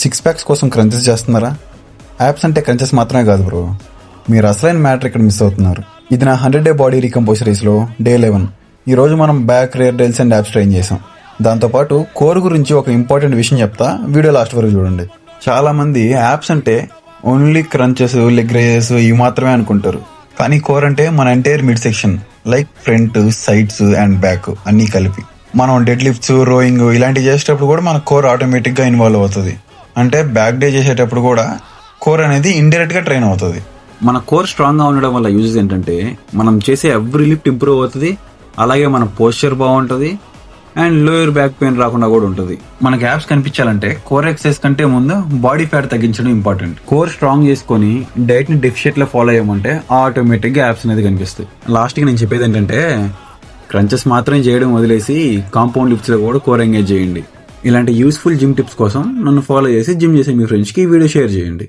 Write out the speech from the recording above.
Six packs కోసం crunches చేస్తున్నారా? Apps అంటే క్రంచెస్ మాత్రమే కాదు బ్రో, మీరు అసలైన మ్యాటర్ ఇక్కడ మిస్ అవుతున్నారు. ఇది నా 100 Day బాడీ రీకంపోజ్ సిరీస్లో Day 11. ఈరోజు మనం back, rare deals and apps train చేసాం. దాంతోపాటు కోర్ గురించి ఒక ఇంపార్టెంట్ విషయం చెప్తా, వీడియో లాస్ట్ వరకు చూడండి. చాలా మంది యాప్స్ అంటే ఓన్లీ క్రంచెస్, లెగ్ రేజెస్ ఇవి మాత్రమే అనుకుంటారు. కానీ కోర్ అంటే మన entire mid section, like front, sides and back అన్నీ కలిపి. మనం డెడ్ లిఫ్ట్స్, రోయింగ్ ఇలాంటివి చేసేటప్పుడు కూడా మన కోర్ ఆటోమేటిక్గా ఇన్వాల్వ్ అవుతుంది. అంటే బ్యాక్ డే చేసేటప్పుడు కూడా కోర్ అనేది ఇండైరెక్ట్గా ట్రైన్ అవుతుంది. మన కోర్ స్ట్రాంగ్గా ఉండడం వల్ల యూజెస్ ఏంటంటే మనం చేసే ఎవ్రీ లిఫ్ట్ ఇంప్రూవ్ అవుతుంది, అలాగే మన పోస్చర్ బాగుంటుంది అండ్ లోయర్ బ్యాక్ పెయిన్ రాకుండా కూడా ఉంటుంది. మనకి యాప్స్ కనిపించాలంటే కోర్ ఎక్సర్సైజ్ కంటే ముందు బాడీ ఫ్యాట్ తగ్గించడం ఇంపార్టెంట్. కోర్ స్ట్రాంగ్ చేసుకొని డైట్ ని డెఫిషియట్ లో ఫాలో అయ్యమంటే ఆటోమేటిక్ గా యాప్స్ అనేది కనిపిస్తాయి. లాస్ట్ కి నేను చెప్పేది ఏంటంటే క్రంచెస్ మాత్రమే చేయడం వదిలేసి కాంపౌండ్ లిఫ్ట్స్ లో కూడా కోర్ ఎంగేజ్ చేయండి. ఇలాంటి యూస్ఫుల్ జిమ్ టిప్స్ కోసం నన్ను ఫాలో చేసి జిమ్ చేసే మీ ఫ్రెండ్స్ కి ఈ వీడియో షేర్ చేయండి.